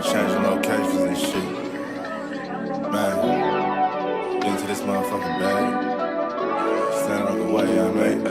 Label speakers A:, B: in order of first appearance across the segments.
A: on changing locations and shit. Man, get into this motherfucking bag. Stand on the way, I mean.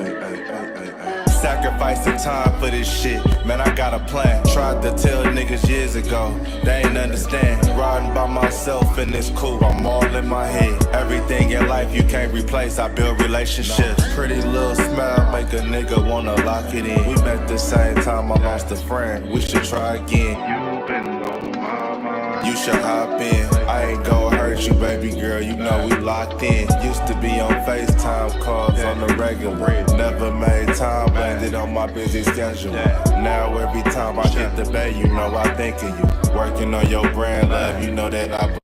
A: Sacrificing time for this shit, man, I got a plan. Tried to tell niggas years ago, they ain't understand. Riding by myself and it's cool, I'm all in my head. Everything in life you can't replace, I build relationships. Pretty little smile make a nigga wanna lock it in. We met the same time I lost a friend, we should try again. You been on my mind, you should hop in. I ain't gon' hurt you, baby girl, you know we locked in. Used to be on FaceTime calls on the regular. Never made time, landed on my busy schedule. Now every time I hit the bay, you know I think of you. Working on your brand, love, you know that I...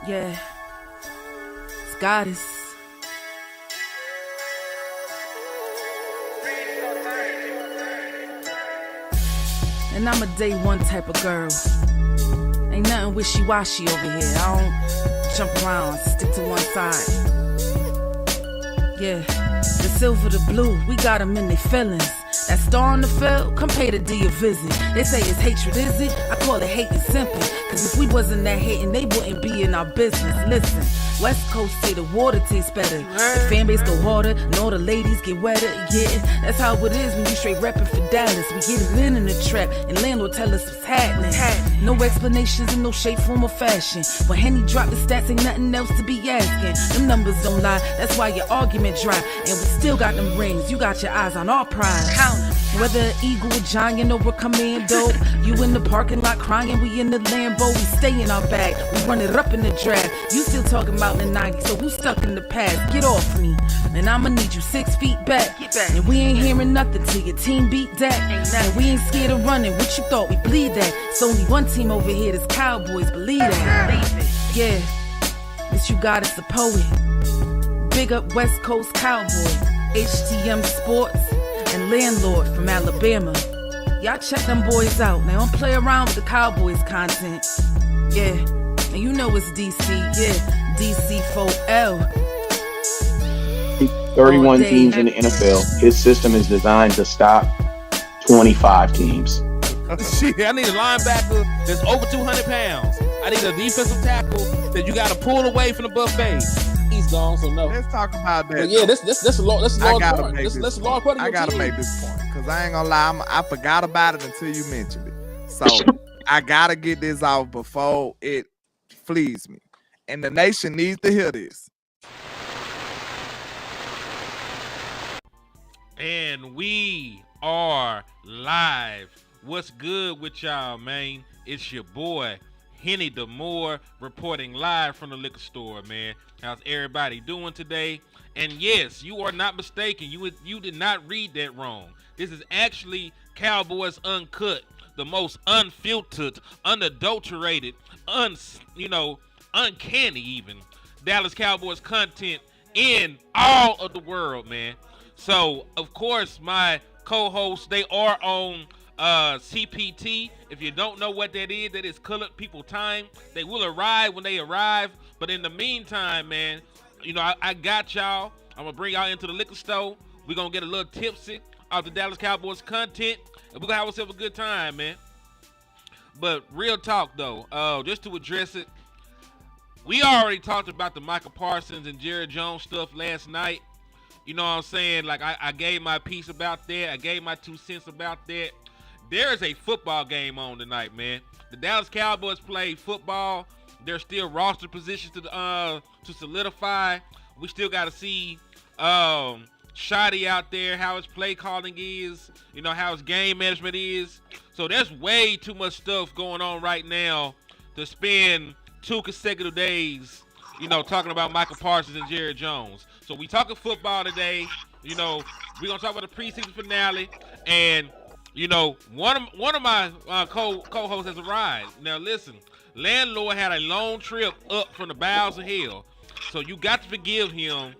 B: Yeah, it's goddess. And I'm a day one type of girl. Ain't nothing wishy-washy over here. I don't jump around, stick to one side. Yeah, the silver, the blue, we got them in their feelings. That star on the field, come pay the D a visit. They say it's hatred, is it? I call it hate and simple. Cause if we wasn't that hating, they wouldn't be in our business. Listen, West Coast say the water tastes better. The fan base go harder, and all the ladies get wetter. Yeah, that's how it is when you straight reppin' for Dallas. We get it in the trap, and LandLord tell us what's happening. No explanations in no shape, form, or fashion. When Henny drop the stats, ain't nothing else to be asking. Them numbers don't lie, that's why your argument dry. And we still got them rings, you got your eyes on our prize. Whether an eagle, a giant, or a commando, you in the parking lot crying, we in the Lambo, we stay in our bag, we run it up in the draft. You still talking about the 90s, so who's stuck in the past? Get off me, and I'ma need you 6 feet back. And we ain't hearing nothing till your team beat that. And we ain't scared of running, what you thought we bleed that? It's only one team over here, this Cowboys, believe that. Yeah, this you got is the poet. Big up West Coast Cowboys, HTM Sports, and LandLord from Alabama. Y'all check them boys out. They don't play around with the Cowboys content. Yeah, and you know it's DC. Yeah, DC4L.
C: 31 teams in the NFL. His system is designed to stop 25 teams.
D: Shit, I need a linebacker that's over 200 pounds. I need a defensive tackle that you got to pull away from the buffet. He's gone, so no.
E: Let's talk about that.
D: But yeah, this a large part. This a large part of your
E: I gotta
D: team.
E: make this point because I ain't gonna lie, I forgot about it until you mentioned it. So I gotta get this off before it flees me, and the nation needs to hear this.
F: And we are live. What's good with y'all, man? It's your boy Henny DeMoore reporting live from the liquor store, man. How's everybody doing today? And yes, you are not mistaken. You did not read that wrong. This is actually Cowboys UnCut, the most unfiltered, unadulterated, uncanny even Dallas Cowboys content in all of the world, man. So, of course, my co-hosts, they are on CPT. If you don't know what that is colored people time. They will arrive when they arrive. But in the meantime, man, I got y'all. I'm going to bring y'all into the liquor store. We're going to get a little tipsy off the Dallas Cowboys content. And we're going to have ourselves a good time, man. But real talk, though, just to address it, we already talked about the Micah Parsons and Jerry Jones stuff last night. You know what I'm saying? Like, I gave my piece about that. I gave my 2 cents about that. There is a football game on tonight, man. The Dallas Cowboys play football. There's still roster positions to solidify. We still got to see Shoddy out there, how his play calling is, how his game management is. So there's way too much stuff going on right now to spend 2 consecutive days, talking about Micah Parsons and Jerry Jones. So we talking football today. We're going to talk about the preseason finale. And, one of my co-hosts has arrived. Now, listen, LandLord had a long trip up from the bowels of hell. So you got to forgive him,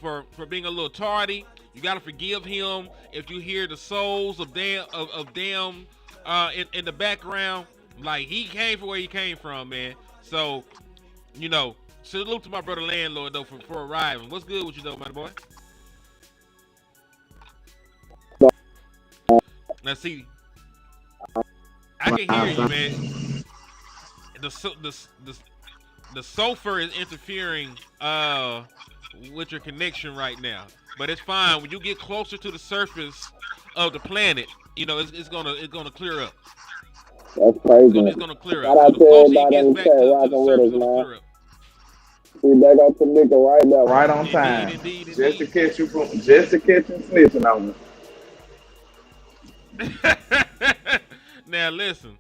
F: for being a little tardy. You got to forgive him if you hear the souls of them in the background. Like, he came from where he came from, man. So, salute to my brother LandLord, though, for arriving. What's good with you, though, my boy? Now see, I can hear you, man. The sulfur is interfering with your connection right now, but it's fine. When you get closer to the surface of the planet, you know it's gonna clear up.
G: That's crazy.
F: It's gonna clear
G: Shout
F: up. So
G: out
F: the
G: to
F: closer he
G: everybody
F: gets
G: on the
F: back
G: chat
F: to the
G: rocking with
F: surface,
G: us,
F: it's gonna
G: man.
F: clear up.
G: We back up to Nickel right now.
E: Right on time.
F: Indeed.
E: Just to catch you snitching on me.
F: Now listen,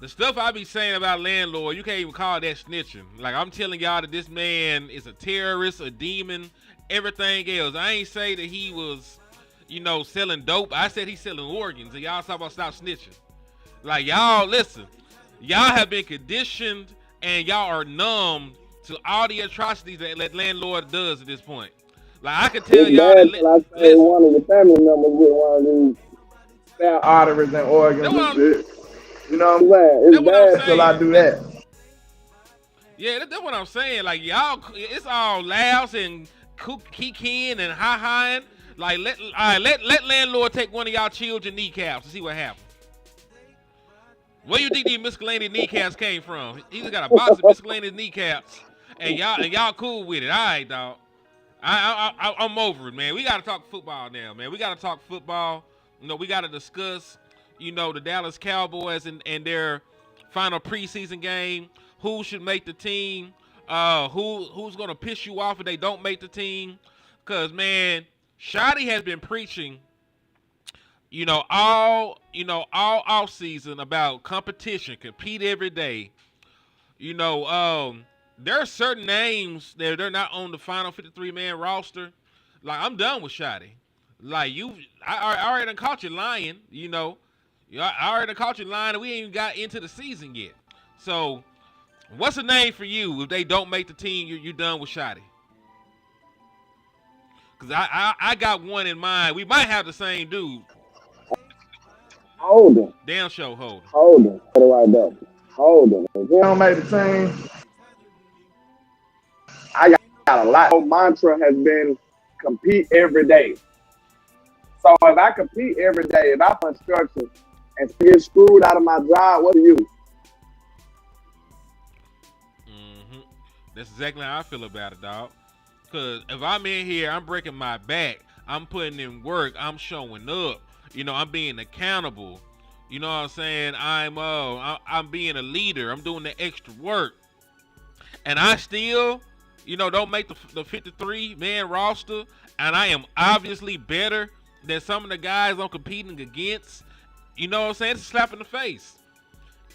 F: the stuff I be saying about LandLord, you can't even call that snitching. Like I'm telling y'all that this man is a terrorist, a demon, everything else. I ain't say that he was, selling dope. I said he's selling organs, and y'all talk about stop snitching. Like y'all, listen, y'all have been conditioned, and y'all are numb to all the atrocities that LandLord does at this point. Like I can tell
G: It's
F: y'all
G: bad
F: that.
G: till I say
F: Listen,
G: one of the family members with one of these
E: Arteries and organs
F: that's
E: and
F: what
E: shit. You know
G: I'm
E: what I'm
G: saying. It's
F: what I'm
G: bad.
E: till I do that.
F: Yeah, that's what I'm saying. Like y'all, it's all laughs and kikiing and hi-hiing. Like let LandLord take one of y'all children kneecaps to see what happens. Where you think these miscellaneous kneecaps came from? He just got a box of miscellaneous kneecaps, and y'all cool with it. All right, dog. I'm over it, man. We gotta talk football now, man. We gotta talk football. We gotta discuss, the Dallas Cowboys and their final preseason game. Who should make the team? Who's gonna piss you off if they don't make the team? Cause man, Shotty has been preaching, all off season about competition, compete every day. There are certain names that they're not on the final 53-man roster. Like I'm done with Shotty. Like I already done caught you lying. I already done caught you lying, and we ain't even got into the season yet. So. What's a name for you if they don't make the team? You're done with Shotty. Cause I got one in mind. We might have the same dude.
G: Holden.
F: Damn show Holden.
G: Put it right there. Holden. If he don't make the team, I got a lot. My mantra has been compete every day. So if I compete every day, if I put structure and get screwed out of my job, what do you?
F: That's exactly how I feel about it, dog. Because if I'm in here, I'm breaking my back. I'm putting in work. I'm showing up. I'm being accountable. You know what I'm saying? I'm being a leader. I'm doing the extra work. And I still, don't make the 53-man roster. And I am obviously better than some of the guys I'm competing against. You know what I'm saying? It's a slap in the face.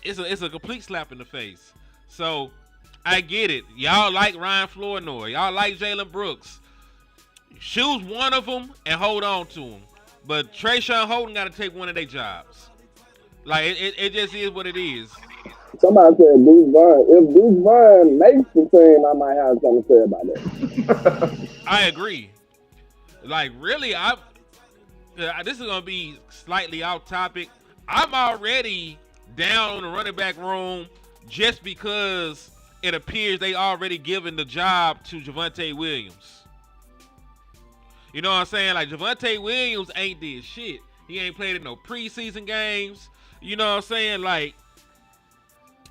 F: It's a complete slap in the face. So... I get it. Y'all like Ryan Flournoy. Y'all like Jalen Brooks. Choose one of them and hold on to them. But Trayshawn Holden got to take one of their jobs. Like, it just is what it is.
G: Somebody said Deuce Vaughn. If Deuce Vaughn makes the team, I might have something to say about that.
F: I agree. Like, really, this is going to be slightly off topic. I'm already down on the running back room just because... it appears they already given the job to Javonte Williams. You know what I'm saying? Like, Javonte Williams ain't did shit. He ain't played in no preseason games. You know what I'm saying? Like,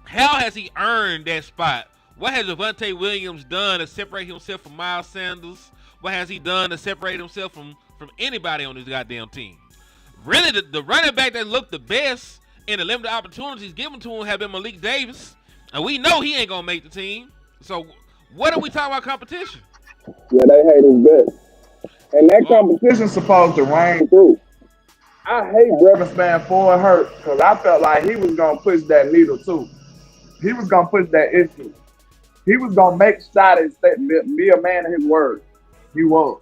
F: how has he earned that spot? What has Javonte Williams done to separate himself from Miles Sanders? What has he done to separate himself from anybody on this goddamn team? Really, the running back that looked the best in the limited opportunities given to him have been Malik Davis. And we know he ain't gonna make the team. So what are we talking about competition?
G: Yeah, they hate his best. And that competition's supposed to reign through. I hate Brevin Span Ford hurt because I felt like he was gonna push that needle too. He was gonna push that issue. He was gonna make Shotty be a man of his word. He was.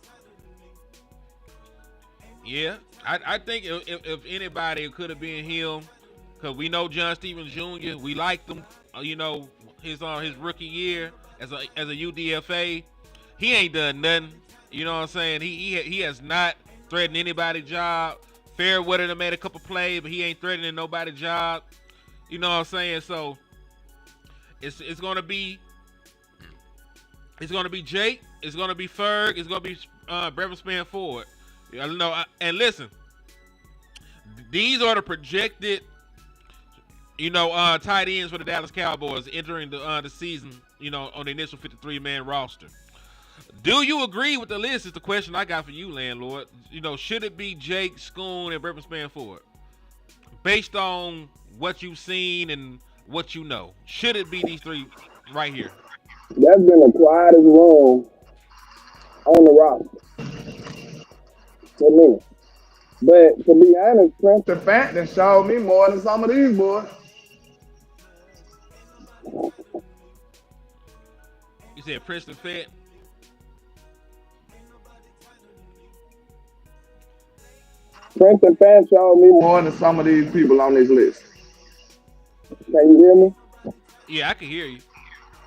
F: Yeah, I think if anybody, it could have been him, because we know John Stevens Jr. We liked him. His rookie year as a UDFA, he ain't done nothing. You know what I'm saying? He has not threatened anybody's job. Fairweather made a couple plays, but he ain't threatening nobody's job. You know what I'm saying? So it's gonna be Jake. It's gonna be Ferg. It's gonna be Brevin Span Ford. And listen, these are the projected, tight ends for the Dallas Cowboys entering the season, on the initial 53-man roster. Do you agree with the list? Is the question I got for you, landlord. Should it be Jake, Schoon, and Brevin Spanford? Based on what you've seen and what you know, should it be these three right here?
G: That's been the quietest room on the roster for me. But to be honest, Preston Fenton showed me more than some of these boys.
F: You said Preston Fenton?
G: Preston Fenton showed me more than some of these people on this list. Can you hear me?
F: Yeah, I can hear you.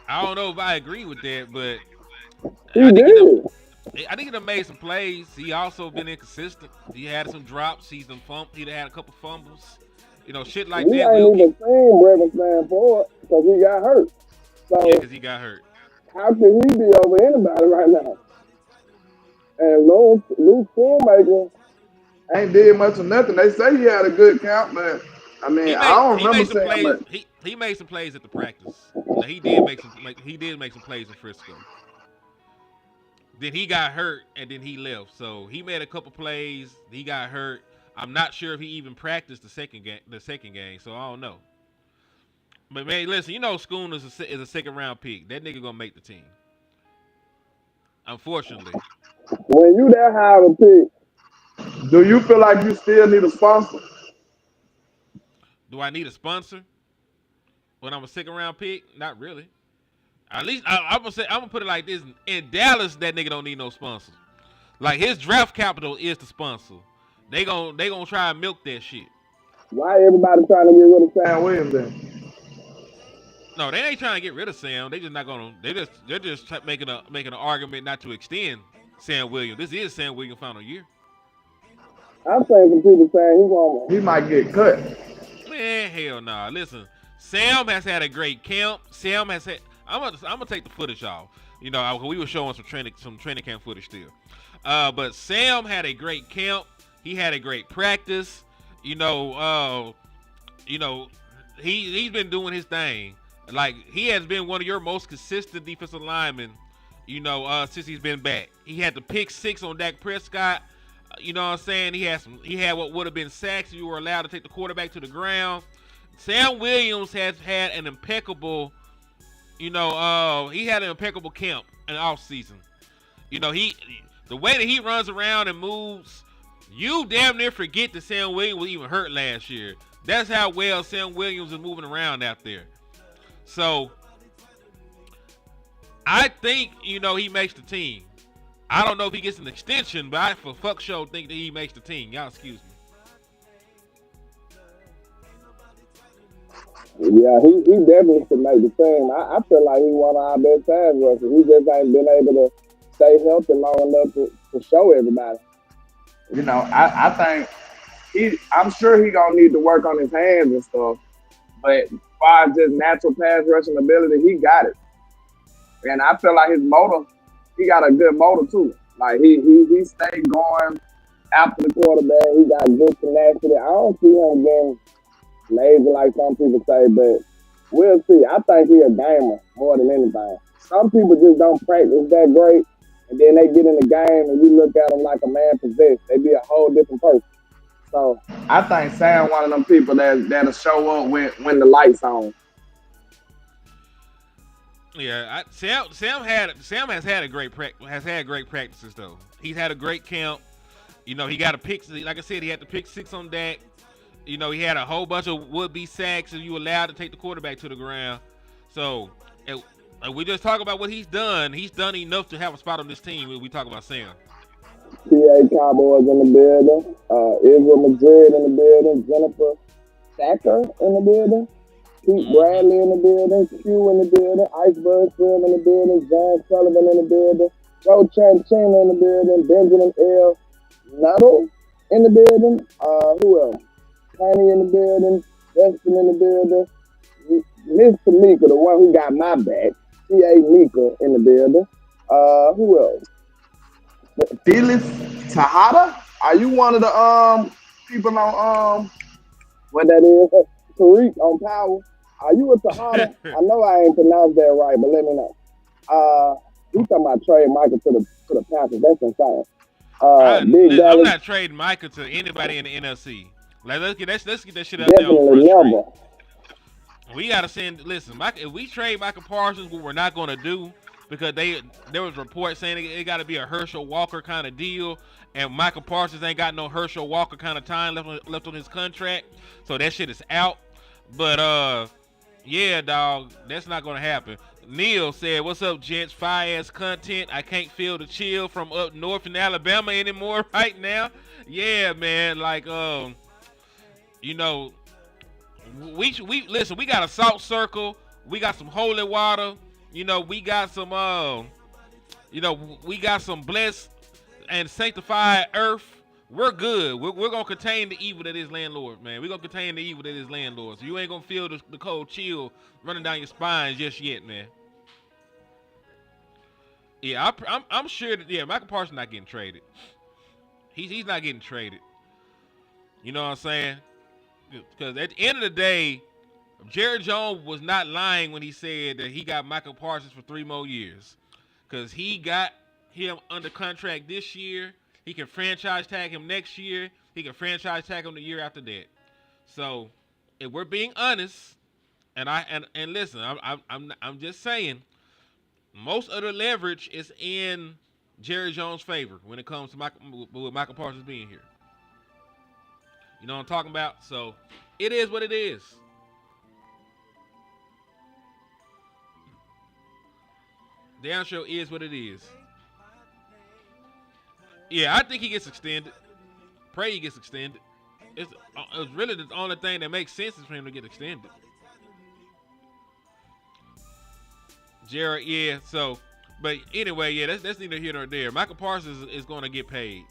F: I don't know if I agree with that, but I think he done made some plays. He also been inconsistent. He had some drops. He'd had a couple fumbles. Shit like that.
G: He ain't even seen Brevin Spanford because he got hurt. So
F: yeah, because he got hurt.
G: How can he be over anybody right now? And Luke Schoonmaker ain't did much of nothing. They say he had a good count, but I mean, I don't remember saying much.
F: He made some plays at the practice. He did make some plays in Frisco. Then he got hurt and then he left. So he made a couple plays. He got hurt. I'm not sure if he even practiced the second game. So I don't know. But man, listen, Schoon is a second round pick. That nigga gonna make the team. Unfortunately.
G: When you that high of a pick, do you feel like you still need a sponsor?
F: Do I need a sponsor when I'm a second round pick? Not really. At least I'm gonna put it like this: in Dallas, that nigga don't need no sponsor. Like his draft capital is the sponsor. They gonna try and milk that shit.
G: Why everybody trying to get rid of Sam Williams then?
F: No, they ain't trying to get rid of Sam. They just not gonna. They're just making an argument not to extend Sam Williams. This is Sam Williams' final year.
G: I'm saying some people saying he might get cut.
F: Man, hell nah. Listen, Sam has had a great camp. Sam has had. I'm gonna take the footage off. We were showing some training camp footage still. But Sam had a great camp. He had a great practice. He's been doing his thing. Like he has been one of your most consistent defensive linemen. Since he's been back. He had the pick 6 on Dak Prescott. You know what I'm saying? He had what would have been sacks if you were allowed to take the quarterback to the ground. Sam Williams has had an impeccable, he had an impeccable camp in the offseason. The way that he runs around and moves, you damn near forget that Sam Williams was even hurt last year. That's how well Sam Williams is moving around out there. So, I think, he makes the team. I don't know if he gets an extension, but I for fuck sure think that he makes the team. Y'all excuse me.
G: Yeah, he definitely should make the team. I feel like he's one of our best pass rushers. He just ain't been able to stay healthy long enough to show everybody. I think I'm sure he gonna need to work on his hands and stuff. But as far as just natural pass rushing ability, he got it. And I feel like his motor, he got a good motor too. Like he stayed going after the quarterback. He got good tenacity. I don't see him getting lazy like some people say, but we'll see. I think he's a gamer more than anything. Some people just don't practice that great, and then they get in the game and you look at them like a man possessed. They be a whole different person. So I think Sam one of them people that'll show up when the lights on.
F: Yeah, Sam has had great practices though. He's had a great camp. He got a pick. Like I said, he had the pick 6 on Dak. He had a whole bunch of would-be sacks if you allowed to take the quarterback to the ground. So we just talk about what he's done. He's done enough to have a spot on this team when we talk about Sam.
G: PA Cowboys in the building. Israel Madrid in the building. Jennifer Sacker in the building. Pete Bradley in the building. Q in the building. Iceberg Film in the building. John Sullivan in the building. Joe Chanchina in the building. Benjamin L. Nuttall in the building. Who else? Tiny in the building. Weston in the building. Miss Tamika, the one who got my back. T.A. Mika in the building. Who else? Felix Tejada? Are you one of the people on what that is, Tariq on Power. Are you a Tejada? I know I ain't pronounced that right, but let me know. He talking about trade Michael to the Panthers. That's insane.
F: I'm not trading Micah to anybody in the NFC. Like let's get that shit out there on Front Street. We gotta send. Listen, if we trade Micah Parsons, what we're not gonna do, because there was reports saying it got to be a Herschel Walker kind of deal, and Micah Parsons ain't got no Herschel Walker kind of time left on his contract, so that shit is out. But yeah, dog, that's not gonna happen. Neil said, "What's up, gents? Fire-ass content. I can't feel the chill from up north in Alabama anymore right now." Yeah, man. Like, you know, we listen. We got a salt circle. We got some holy water. You know, we got some. We got some blessed and sanctified earth. We're good. We're gonna contain the evil that is landlord, man. We're gonna contain the evil that is landlord. So you ain't gonna feel the cold chill running down your spine just yet, man. Yeah, I'm sure that Michael Parsons not getting traded. He's not getting traded. You know what I'm saying? Because at the end of the day, Jerry Jones was not lying when he said that he got Michael Parsons for 3 more years. Because he got him under contract this year. He can franchise tag him next year. He can franchise tag him the year after that. So, if we're being honest, and listen, I'm just saying, most of the leverage is in Jerry Jones' favor when it comes to Michael Parsons being here. You know what I'm talking about? So, it is what it is. Damn sure is what it is. Yeah, I think he gets extended. Pray he gets extended. It's really the only thing that makes sense is for him to get extended. Jared, yeah, so, but anyway, yeah, that's neither here nor there. Michael Parsons is going to get paid.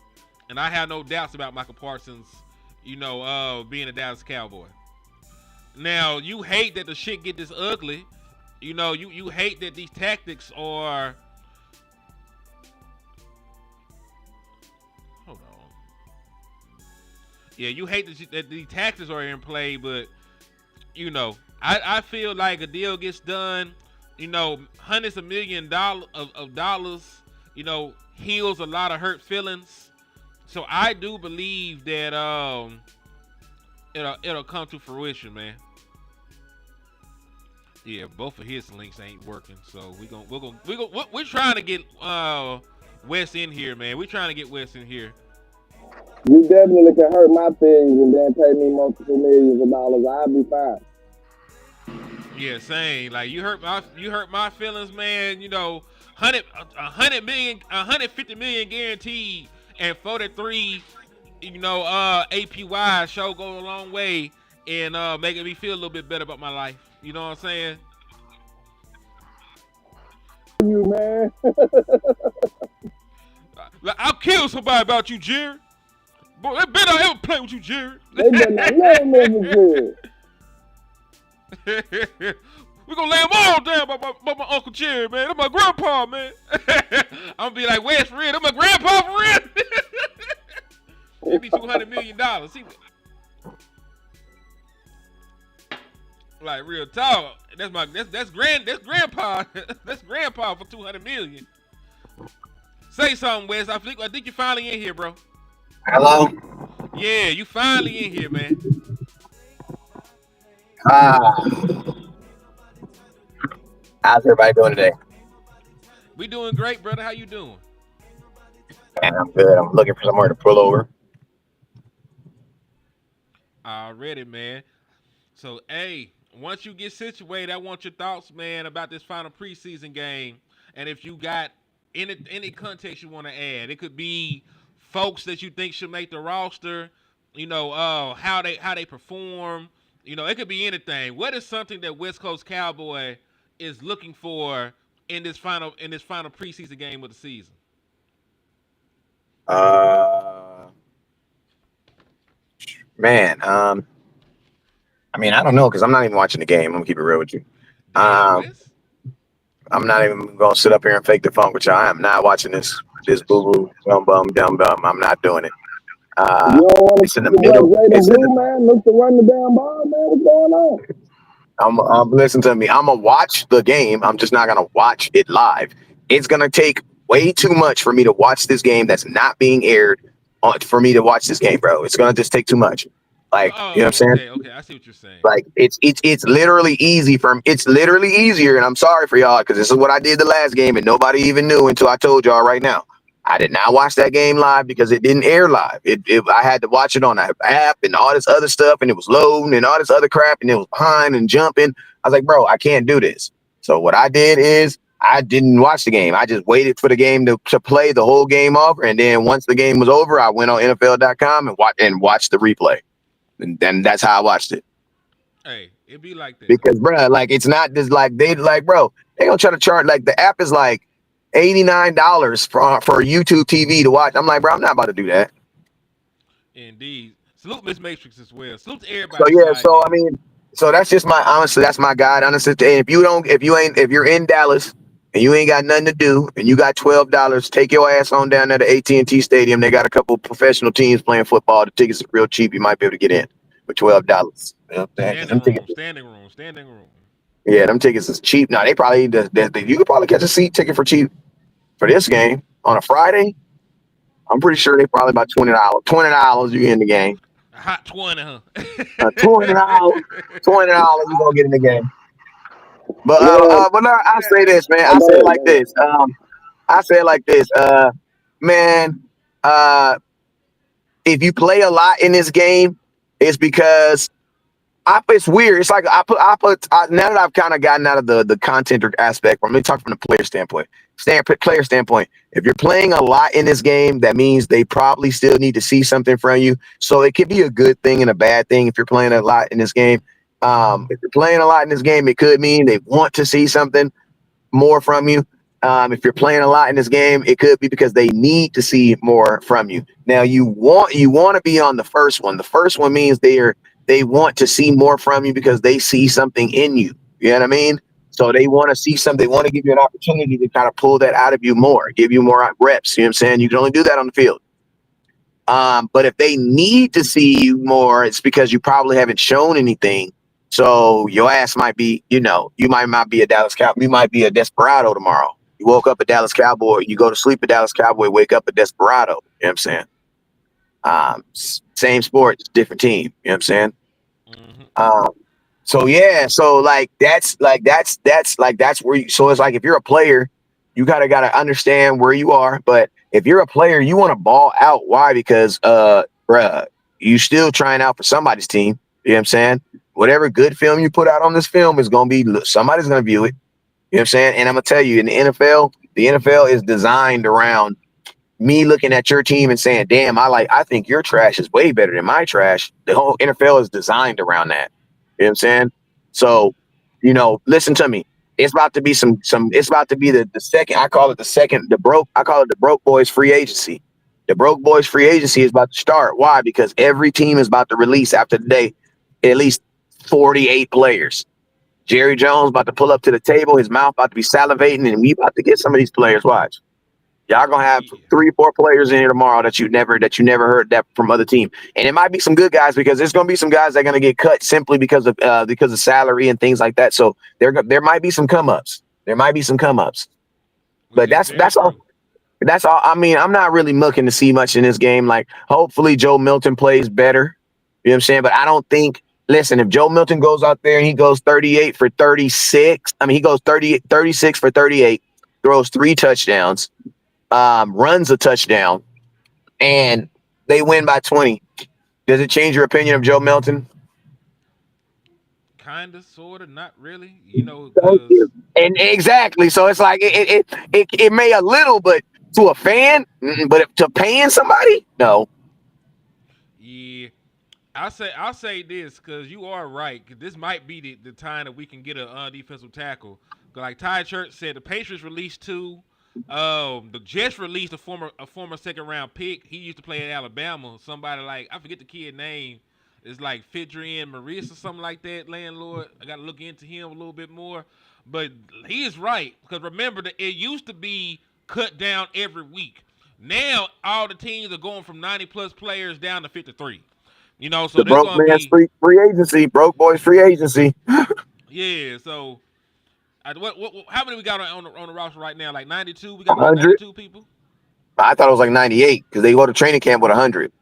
F: And I have no doubts about Michael Parsons, being a Dallas Cowboy. Now, you hate that the shit get this ugly. You know, you hate that these tactics are... Hold on. Yeah, you hate that these tactics are in play, but, I feel like a deal gets done, hundreds of millions of dollars, heals a lot of hurt feelings. So I do believe that it'll come to fruition, man. Yeah, both of his links ain't working, so we're trying to get Wes in here, man. We're trying to get Wes in here.
G: You definitely can hurt my feelings and then pay me multiple millions of dollars. I'll be fine.
F: Yeah, same. Like you hurt my feelings, man. 150 million guaranteed and 43, APY show goes a long way in making me feel a little bit better about my life. You know what I'm saying?
G: You, man.
F: Like, I'll kill somebody about you, Jared. Boy, they better not ever play with you, Jared.
G: They better not never mess with Jared.
F: We're going to lay them all down by my Uncle Jared, man. That's my grandpa, man. I'm going to be like, Wes, for real? That's my grandpa, for real? Give me $200 million. Like real talk, that's grandpa. That's grandpa for $200 million. Say something, Wes. I think you're finally in here, bro.
H: Hello.
F: Yeah, you finally in here, man.
H: How's everybody doing today?
F: We doing great, brother. How you doing?
H: Man, I'm good. I'm looking for somewhere to pull over.
F: Already, man. So, hey. Once you get situated, I want your thoughts, man, about this final preseason game. And if you got any context you want to add, it could be folks that you think should make the roster, how they perform. It could be anything. What is something that West Coast Cowboy is looking for in this final preseason game of the season?
H: I don't know because I'm not even watching the game. I'm gonna keep it real with you. I'm not even gonna sit up here and fake the funk with y'all. I am not watching this boo boo bum bum dum bum. I'm not doing it.
G: You don't want
H: It's
G: to
H: in the
G: see the
H: middle.
G: red and
H: It's in
G: blue, man. Look to run the damn ball, man. What's going on?
H: Listen to me. I'm gonna watch the game. I'm just not gonna watch it live. It's gonna take way too much for me to watch this game that's not being aired for me to watch this game, bro. It's gonna just take too much. Like, you know what I'm
F: Oh,
H: saying?
F: okay. I see what you're saying.
H: Like it's literally it's literally easier, and I'm sorry for y'all because this is what I did the last game, and nobody even knew until I told y'all right now. I did not watch that game live because it didn't air live. I had to watch it on the app and all this other stuff, and it was loading and all this other crap, and it was behind and jumping. I was like, bro, I can't do this. So what I did is I didn't watch the game. I just waited for the game to play the whole game over, and then once the game was over, I went on NFL.com and watched the replay, and that's how I watched it.
F: Hey, it be like that.
H: Because, bro, like it's not just like they gonna try to charge like the app is like $89 for YouTube TV to watch. I'm like, bro, I'm not about to do that.
F: Indeed. Salute Miss Matrix as well. Salute to
H: So
F: everybody.
H: yeah, so I mean, so that's just that's my guide. Honestly, if you're in Dallas and you ain't got nothing to do and you got $12, take your ass on down there to AT&T Stadium. They got a couple professional teams playing football. The tickets are real cheap. You might be able to get in for $12. You know what I'm saying?
F: Standing room.
H: Yeah, them tickets is cheap. Now they probably you could probably catch a seat ticket for cheap for this game on a Friday. I'm pretty sure they probably about $20. $20 you in the game.
F: A hot 20, huh?
H: $20, you gonna get in the game. But
G: Yeah.
H: but no, I say this, man.
G: Oh,
H: I
G: go
H: say it
G: ahead,
H: like
G: go ahead.
H: this. I say it like this. Man, if you play a lot in this game, it's because it's weird. It's like now that I've kind of gotten out of the content aspect. Let me talk from the player standpoint. Player standpoint. If you're playing a lot in this game, that means they probably still need to see something from you. So it could be a good thing and a bad thing if you're playing a lot in this game. If you're playing a lot in this game, it could mean they want to see something more from you. If you're playing a lot in this game, it could be because they need to see more from you. Now you want to be on the first one. The first one means they want to see more from you because they see something in you. You know what I mean? So they want to see something. They want to give you an opportunity to kind of pull that out of you more, give you more reps. You know what I'm saying? You can only do that on the field. But if they need to see you more, it's because you probably haven't shown anything. So your ass might be, you might not be a Dallas Cowboy. You might be a desperado tomorrow. You woke up a Dallas Cowboy. You go to sleep a Dallas Cowboy, wake up a desperado. You know what I'm saying? Same sport, different team. You know what I'm saying?
F: Mm-hmm.
H: So yeah, so that's where you. So it's like if you're a player, you gotta understand where you are. But if you're a player, you want to ball out. Why? Because you still trying out for somebody's team. You know what I'm saying? Whatever good film you put out on this film is gonna be somebody's gonna view it. You know what I'm saying? And I'm gonna tell you, in the NFL is designed around me looking at your team and saying, "Damn, I think your trash is way better than my trash." The whole NFL is designed around that. You know what I'm saying? So, listen to me. It's about to be it's about to be the second. I call it the broke boys free agency. The broke boys free agency is about to start. Why? Because every team is about to release after today at least 48 players. Jerry Jones about to pull up to the table. His mouth about to be salivating, and we about to get some of these players. Watch. Y'all gonna have 3 or 4 players in here tomorrow that you never heard that from other team, and it might be some good guys because there's gonna be some guys that are gonna get cut simply because of salary and things like that. So there might be some come ups. But that's all. That's all. I mean, I'm not really looking to see much in this game. Like, hopefully Joe Milton plays better. You know what I'm saying? But I don't think. Listen, if Joe Milton goes out there and he goes 38 for 36, he goes 36 for 38, throws 3 touchdowns. Runs a touchdown, and they win by 20. Does it change your opinion of Joe Milton?
F: Kinda, sorta, not really.
H: Thank you. And exactly. So it's like it may a little, but to a fan, but to paying somebody, no.
F: Yeah, I'll say this because you are right. 'Cause this might be the time that we can get a defensive tackle. 'Cause like Ty Church said, the Patriots released 2. The Jets released a former second round pick. He used to play at Alabama. Somebody I forget the kid name. It's like Fidrian Maurice or something like that. Landlord. I got to look into him a little bit more. But he is right because remember that it used to be cut down every week. Now all the teams are going from 90+ players down to 53. You know, so
H: The
F: there's
H: broke
F: gonna
H: man's
F: be
H: free agency, broke boys free agency.
F: yeah. So how many we got on the roster right now? Like 92. We got like
H: 100.
F: 92 people.
H: I thought it was like 98 because they go to training camp with 100.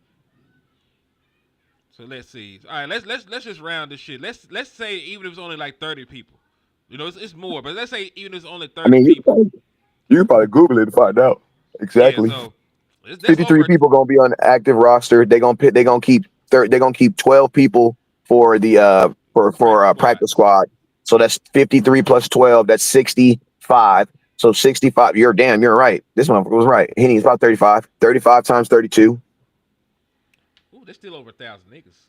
F: So let's see. All right, let's just round this shit. Let's say even if it's only like 30 people. You know, it's more, but let's say even if it's only 30 people.
H: You can probably Google it to find out. Exactly.
F: Yeah, so that's
H: 53
F: over.
H: people gonna be on the active roster. They're gonna keep 12 people for the practice squad. So that's 53 plus 12. That's 65. So 65. You're right. This one was right. Henny's about 35. 35 times 32.
F: Ooh, there's still over 1,000 niggas.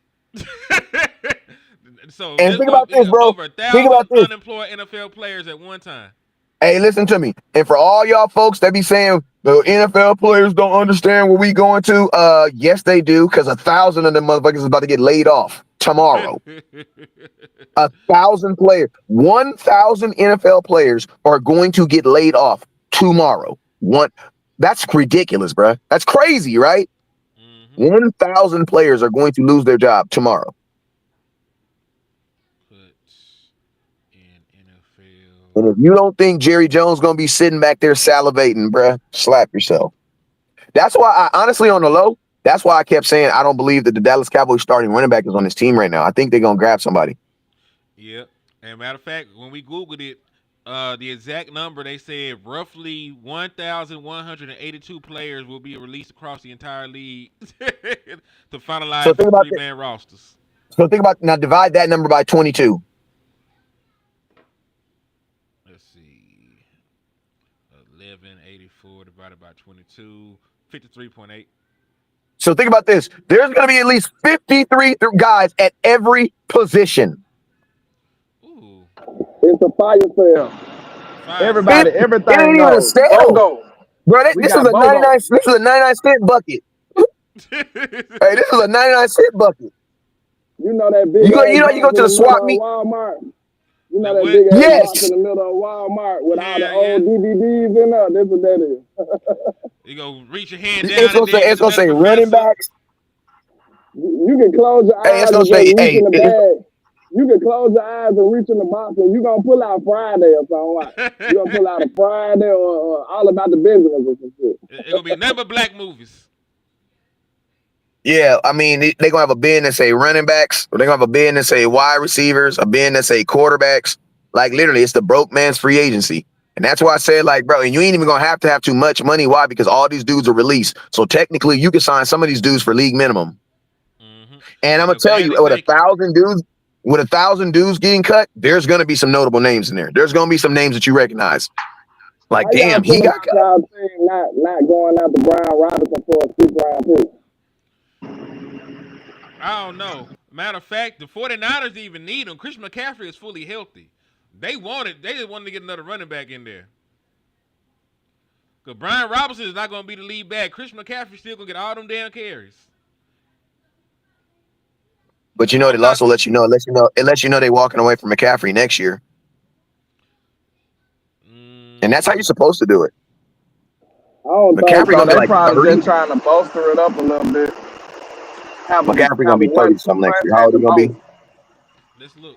F: So
H: And think about this, bro.
F: Over 1,000 unemployed NFL players at one time.
H: Hey, listen to me. And for all y'all folks that be saying the NFL players don't understand where we going to, yes, they do, because 1,000 of them motherfuckers is about to get laid off tomorrow. 1,000 players, 1,000 NFL players are going to get laid off tomorrow. That's ridiculous, bro. That's crazy, right? 1,000 players are going to lose their job tomorrow. And if you don't think Jerry Jones gonna be sitting back there salivating, bruh, slap yourself. That's why honestly on the low, that's why I kept saying I don't believe that the Dallas Cowboys starting running back is on this team right now. I think they're gonna grab somebody.
F: Yeah. And matter of fact, when we Googled it, the exact number, they said roughly 1,182 players will be released across the entire league to finalize 3-man rosters.
H: So think about now, divide that number by 22.
F: Let's see. 1184 divided by 22, 53.8.
H: So think about this. There's going to be at least 53 guys at every position.
F: Ooh.
G: It's a fire sale. Everybody, everything.
H: It ain't even a sale.
G: Go.
H: Bro, this is a 99-cent bucket. Hey, this is a 99-cent bucket.
G: You know that big.
H: You go to the swap meet.
G: Walmart. You know that big ass box in the middle of Walmart with all the old DVDs in there. That's what that is.
F: You go reach your hand down.
H: It's gonna say running backs.
G: You can close your eyes and reach in the bag. You can close your eyes and reach in the box, and you gonna pull out Friday or something. You gonna pull out a Friday or All About the Business or some shit.
F: It's gonna be never black movies.
H: Yeah, I mean, they're going to have a bin that say running backs, or they're going to have a bin that say wide receivers, a bin that say quarterbacks. Like, literally, it's the broke man's free agency. And that's why I said, like, bro, and you ain't even going to have too much money. Why? Because all these dudes are released. So technically, you can sign some of these dudes for league minimum. And I'm going to tell you, with 1,000 dudes getting cut, there's going to be some notable names in there. There's going to be some names that you recognize. Like, damn, he got cut.
G: Not going out to Brian Robinson for a 6th-round pick.
F: I don't know. Matter of fact, the 49ers even need him. Christian McCaffrey is fully healthy. They just wanted to get another running back in there. Because Brian Robinson is not going to be the lead back. Christian McCaffrey still going to get all them damn carries.
H: But you know, it also lets you know they're walking away from McCaffrey next year. And that's how you're supposed to do it.
G: McCaffrey gonna be like probably just trying to bolster it up a little bit.
H: McCaffrey gonna be 30-something next year. How old he gonna be?
F: Let's look.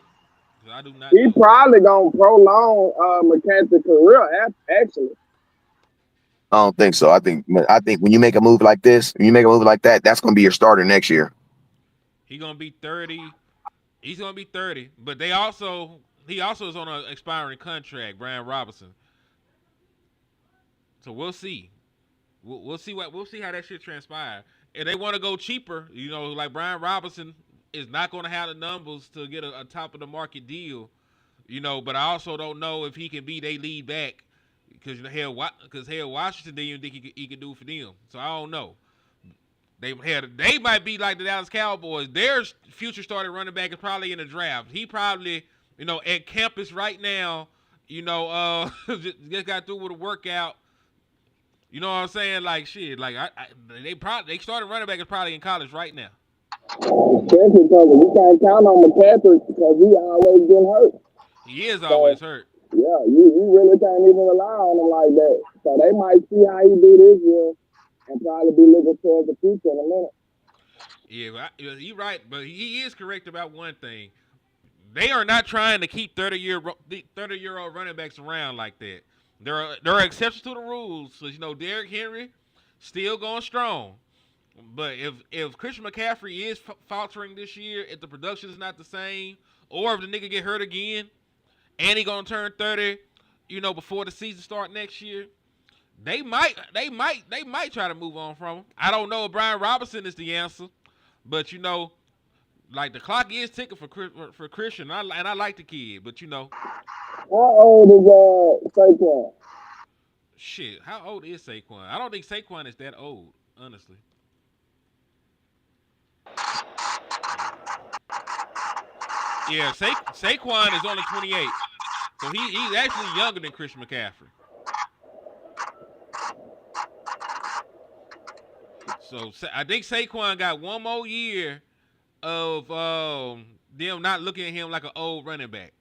F: I do not.
G: He probably gonna prolong McCaffrey's career. Actually,
H: I don't think so. I think when you make a move like this, when you make a move like that, that's gonna be your starter next year.
F: He's gonna be 30. He's gonna be 30. But he also is on an expiring contract, Brian Robinson. So we'll see. We'll see how that shit transpire. If they want to go cheaper, like Brian Robinson is not going to have the numbers to get a top of the market deal, But I also don't know if he can be their lead back because Washington didn't even think he could do for them. So I don't know. They might be like the Dallas Cowboys. Their future starting running back is probably in the draft. He probably at campus right now. Just got through with a workout. You know what I'm saying? Like shit. Like they started running back is probably in college right now.
G: Especially because we can't count on McCaffrey because he always getting hurt.
F: He is always hurt.
G: Yeah, you really can't even rely on him like that. So they might see how he do this year and probably be looking towards the future in a minute.
F: Yeah, you're right, but he is correct about one thing. They are not trying to keep 30-year-old running backs around like that. There are exceptions to the rules. So, Derrick Henry still going strong. But if Christian McCaffrey is faltering this year, if the production is not the same, or if the nigga get hurt again, and he gonna turn 30, before the season start next year, they might try to move on from him. I don't know if Brian Robinson is the answer, but like the clock is ticking for Christian, and I like the kid, but
G: How old is Saquon?
F: shit, how old is Saquon? I don't think Saquon is that old, honestly. Yeah, Saquon is only 28, so he's actually younger than Christian McCaffrey. So I think Saquon got one more year of them not looking at him like an old running back,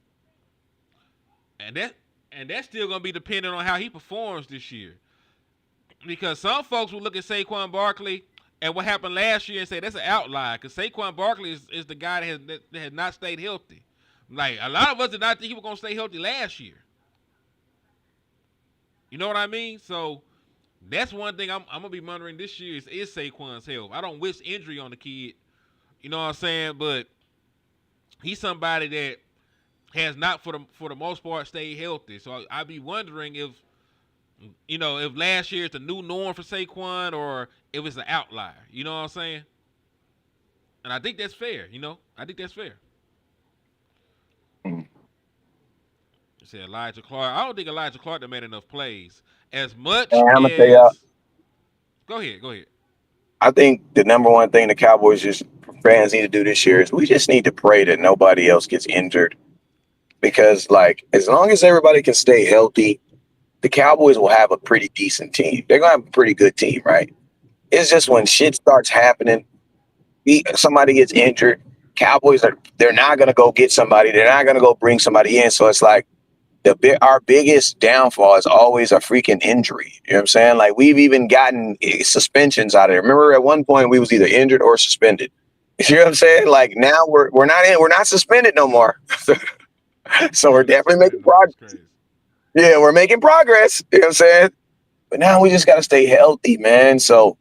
F: and that's still gonna be dependent on how he performs this year. Because some folks will look at Saquon Barkley and what happened last year and say that's an outlier. Because Saquon Barkley is the guy that has not stayed healthy. Like a lot of us did not think he was gonna stay healthy last year. You know what I mean? So that's one thing I'm gonna be monitoring this year is Saquon's health. I don't wish injury on the kid. You know what I'm saying? But he's somebody that has not for the most part stayed healthy. So I'd be wondering if last year is the new norm for Saquon or if it's an outlier. You know what I'm saying? And I think that's fair. I think that's fair. You said Elijah Clark. I don't think Elijah Clark done made enough plays. As much
H: And I'm gonna tell
F: as
H: y'all,
F: Go ahead.
H: I think the number one thing the Cowboys fans need to do this year is we just need to pray that nobody else gets injured. Because like as long as everybody can stay healthy, the Cowboys will have a pretty decent team. They're gonna have a pretty good team, right? It's just when shit starts happening, somebody gets injured, they're not gonna go get somebody, they're not gonna go bring somebody in. So it's like our biggest downfall is always a freaking injury. You know what I'm saying? Like we've even gotten suspensions out of it. Remember at one point we was either injured or suspended. You know what I'm saying? Like now we're not suspended no more. So we're definitely making progress. Yeah, we're making progress. You know what I'm saying? But now we just gotta stay healthy, man. So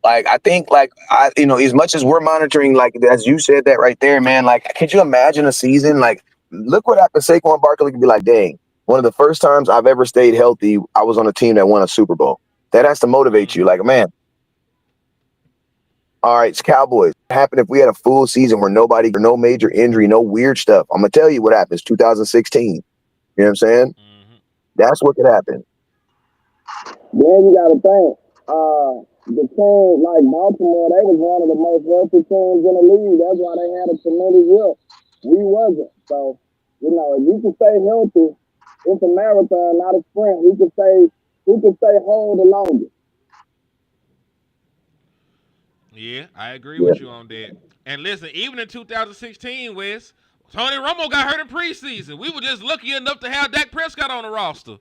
H: like I think as much as we're monitoring, like as you said that right there, man, like could you imagine a season like look what happened? Saquon Barkley could be like, dang, one of the first times I've ever stayed healthy, I was on a team that won a Super Bowl. That has to motivate you. Like, man, all right, it's Cowboys. What happened if we had a full season where no major injury, no weird stuff? I'm gonna tell you what happens. 2016. You know what I'm saying?
F: Mm-hmm.
H: That's what could happen.
G: Then you got to think, the team like Baltimore, they was one of the most healthy teams in the league. That's why they had a tremendous year. We wasn't. So, if you can stay healthy, it's a marathon, not a sprint. Who can stay whole the longest?
F: Yeah, I agree with you on that. And listen, even in 2016, Wes, Tony Romo got hurt in preseason. We were just lucky enough to have Dak Prescott on the roster.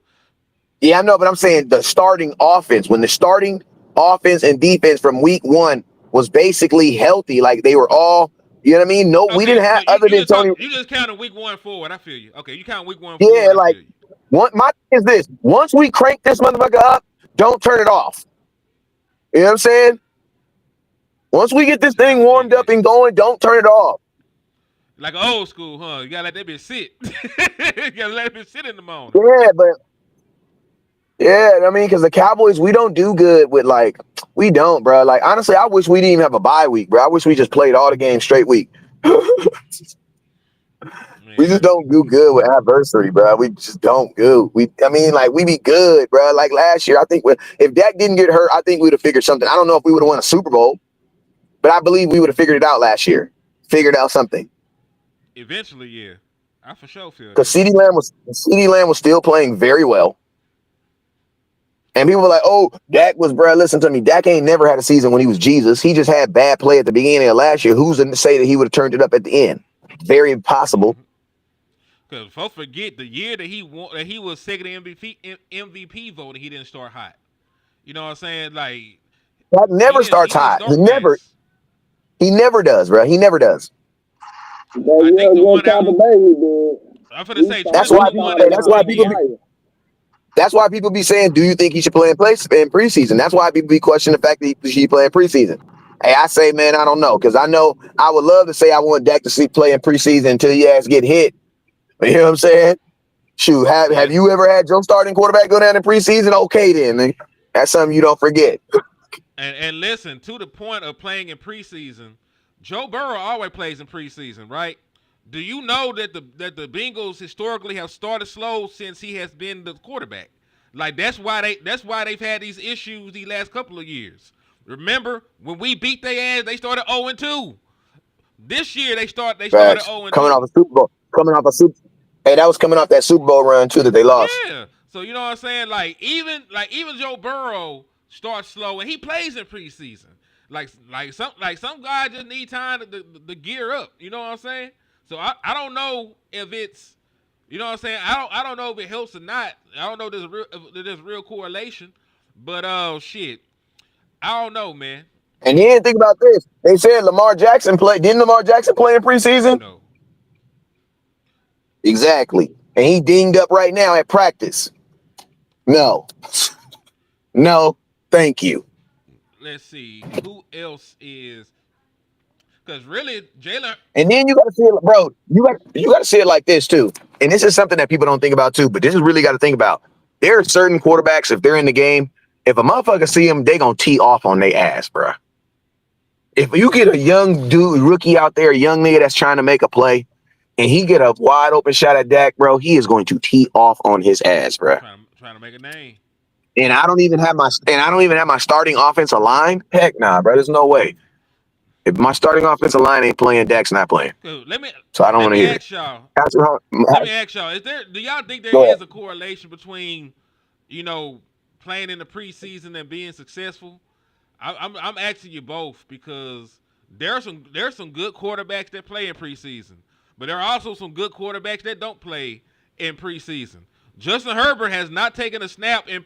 H: Yeah, I know, but I'm saying the starting offense, when the starting offense and defense from week one was basically healthy, like they were all, you know what I mean? No, we didn't have other than Tony.
F: You just counted week one forward. I feel you. Okay, you count week one
H: Yeah,
F: forward.
H: like my thing is this: once we crank this motherfucker up, don't turn it off. You know what I'm saying? Once we get this thing warmed up and going, don't turn it off.
F: Like old school, huh? You gotta let that bitch sit. You gotta let that bitch sit in the morning.
H: Yeah, I mean, because the Cowboys, we don't do good with we don't, bro. Like honestly, I wish we didn't even have a bye week, bro. I wish we just played all the games straight week. We just don't do good with adversity, bro. We just don't do. We be good, bro. Like last year, I think if Dak didn't get hurt, I think we would have figured something. I don't know if we would have won a Super Bowl, but I believe we would have figured it out last year. Figured out something.
F: Eventually, yeah. I for sure feel
H: because CeeDee Lamb was still playing very well. And people were like, oh, Dak was, bro, listen to me. Dak ain't never had a season when he was Jesus. He just had bad play at the beginning of last year. Who's to say that he would have turned it up at the end? Very impossible.
F: Because folks forget the year that he was second MVP vote and he didn't start hot. You know what I'm saying? Like,
H: That never starts
F: He didn't
H: hot.
F: start fast.
H: He never does, bro. He never does.
G: That
F: I
G: year
F: think the
G: against
F: one out.
G: Tampa Bay, he did.
F: I'm finna
G: He
F: say
H: That's
G: started,
H: why
G: he
F: Trent the
H: people
F: one
G: started
H: say.
F: at the
H: That's why
G: out
H: people
F: beginning.
H: be.
G: fire.
H: That's why people be saying, "Do you think he should play in preseason?" That's why people be questioning the fact that he should play in preseason. Hey, I say, man, I don't know, because I know I would love to say I want Dak to see play in preseason until your ass get hit. But you know what I'm saying? Shoot, have
F: Yes.
H: you ever had your starting quarterback go down in preseason? Okay, then, man. That's something you don't forget.
F: And listen, to the point of playing in preseason, Joe Burrow always plays in preseason, right? Do you know that the Bengals historically have started slow since he has been the quarterback? Like that's why they've had these issues these last couple of years. Remember when we beat their ass, they started 0-2. This year they started
H: Facts. Coming
F: 0-2.
H: off a Super Bowl. Coming off a Super. Hey, that was coming off that Super Bowl run too that they lost.
F: Yeah. So you know what I'm saying? Like even Joe Burrow starts slow and he plays in preseason. Like some guys just need time to gear up. You know what I'm saying? So I don't know if it's, you know what I'm saying? I don't know if it helps or not. I don't know if there's real correlation. But shit. I don't know, man.
H: And then think about this. They said Lamar Jackson played. Didn't Lamar Jackson play in preseason?
F: No.
H: Exactly. And he dinged up right now at practice. No. No. Thank you.
F: Let's see. Who else is, because really Jalen.
H: And then you got to see it, bro. You got to see it like this too. And this is something that people don't think about too. But this is really got to think about. There are certain quarterbacks, if they're in the game, if a motherfucker see them, they gonna tee off on their ass, bro. If you get a young dude, rookie out there, a young nigga that's trying to make a play, and he get a wide open shot at Dak, bro, he is going to tee off on his ass, bro.
F: Trying to make a name.
H: And I don't even have my starting offensive line. Heck nah, bro. There's no way. If my starting offensive line ain't playing, Dak's not playing.
F: Cool.
H: So I don't want to hear it.
F: Let me ask y'all. Do y'all think there is a correlation between, playing in the preseason and being successful? I'm asking you both because there's some good quarterbacks that play in preseason, but there are also some good quarterbacks that don't play in preseason. Justin Herbert has not taken a snap in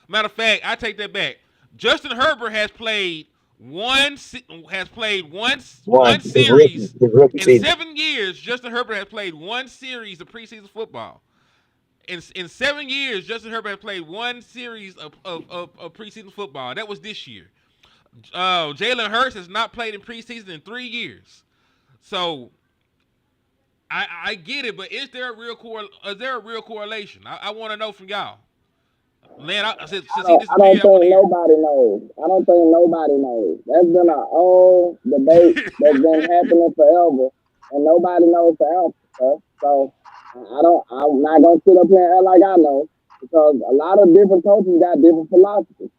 F: Matter of fact, I take that back. Justin Herbert has played one series in 7 years. Justin Herbert has played one series of preseason football. In 7 years, Justin Herbert has played one series of preseason football. That was this year. Jalen Hurts has not played in preseason in 3 years. So I get it, but is there a real correlation? I want to know from y'all. Man,
G: I don't think nobody knows. I don't think nobody knows. That's been an old debate that's been happening forever, and nobody knows the answer. So I'm not gonna sit up here and act like I know, because a lot of different coaches got different philosophies.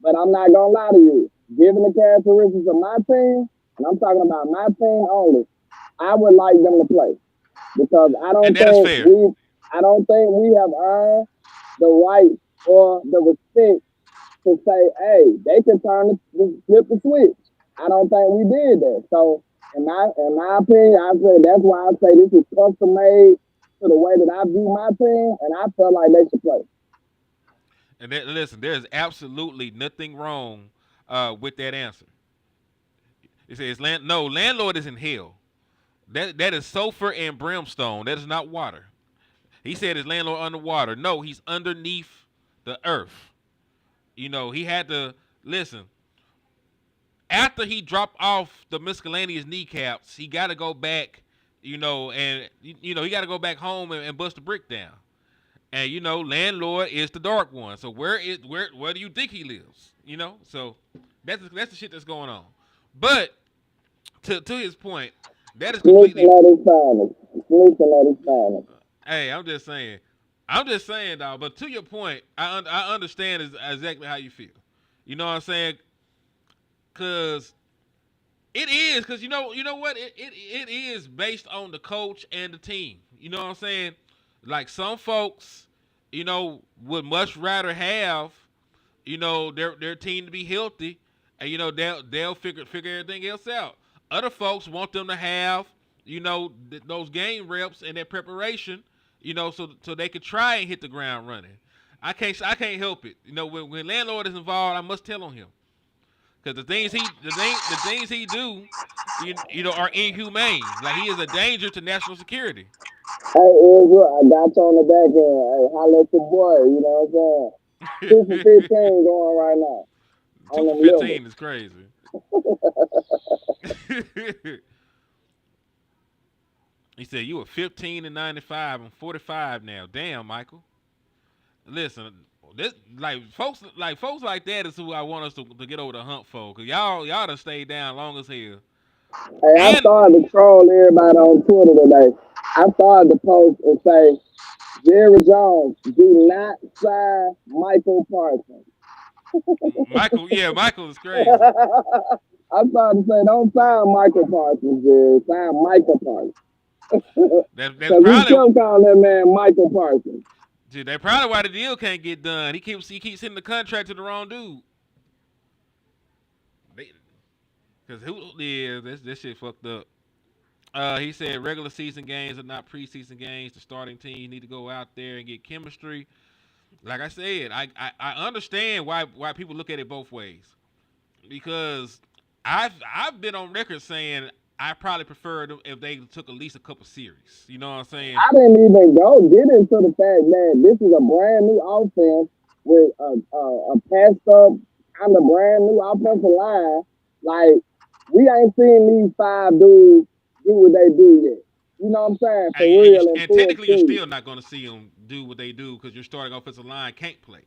G: But I'm not gonna lie to you. Given the characteristics of my team, and I'm talking about my team only, I would like them to play, because I don't think we have earned the right or the respect to say, hey, they can flip the switch. I don't think we did that. So in my opinion, I say that's why I say this is custom made to the way that I view my team, and I feel like they should play.
F: And listen, there's absolutely nothing wrong with that answer. It says landlord is in hell. That is sulfur and brimstone. That is not water. He said his landlord underwater. No, he's underneath the earth. He had to listen. After he dropped off the miscellaneous kneecaps, he got to go back, he got to go back home and bust the brick down. And landlord is the dark one. So where do you think he lives? So that's the shit that's going on. But to his point, that is completely. Hey, I'm just saying, dog. But to your point, I understand exactly how you feel. You know what I'm saying? Because it is. Because you know what? It is based on the coach and the team. You know what I'm saying? Like some folks, would much rather have, their team to be healthy, and they'll figure everything else out. Other folks want them to have, those game reps and their preparation. So they could try and hit the ground running. I can't help it. When landlord is involved, I must tell on him, Because the things he do, you know, are inhumane. Like he is a danger to national security.
G: Hey, Israel, I got you on the back end. Hey, holla at your boy. You know what I'm saying? 2 for 15 going right now on
F: 2 for
G: them livers.
F: 15 is crazy. He said you were 15 and 95. I'm 45 now. Damn, Michael. Listen, this folks like that is who I want us to get over the hump for. Cause y'all done stayed down long as hell.
G: Hey, I
F: And
G: started to troll everybody on Twitter today. I started to post and say, Jerry Jones, do not sign Michael Parsons.
F: Michael is crazy.
G: I started to say, don't sign Michael Parsons, Jerry. Sign Michael Parsons.
F: That's
G: Because he
F: probably
G: kept calling that man Michael Parsons.
F: dude, that's probably why the deal can't get done. He keeps sending the contract to the wrong dude. Because this shit fucked up. He said regular season games are not preseason games. The starting team need to go out there and get chemistry. Like I said, I understand why people look at it both ways. Because I've been on record saying I probably prefer them if they took at least a couple series. You know what I'm saying?
G: I didn't even get into the fact that this is a brand new offense with a passed up kind of brand new offensive line. Like, we ain't seen these 5 dudes do what they do yet. You know what I'm saying? For real.
F: And technically, you're still not going to see them do what they do because your starting offensive line can't play.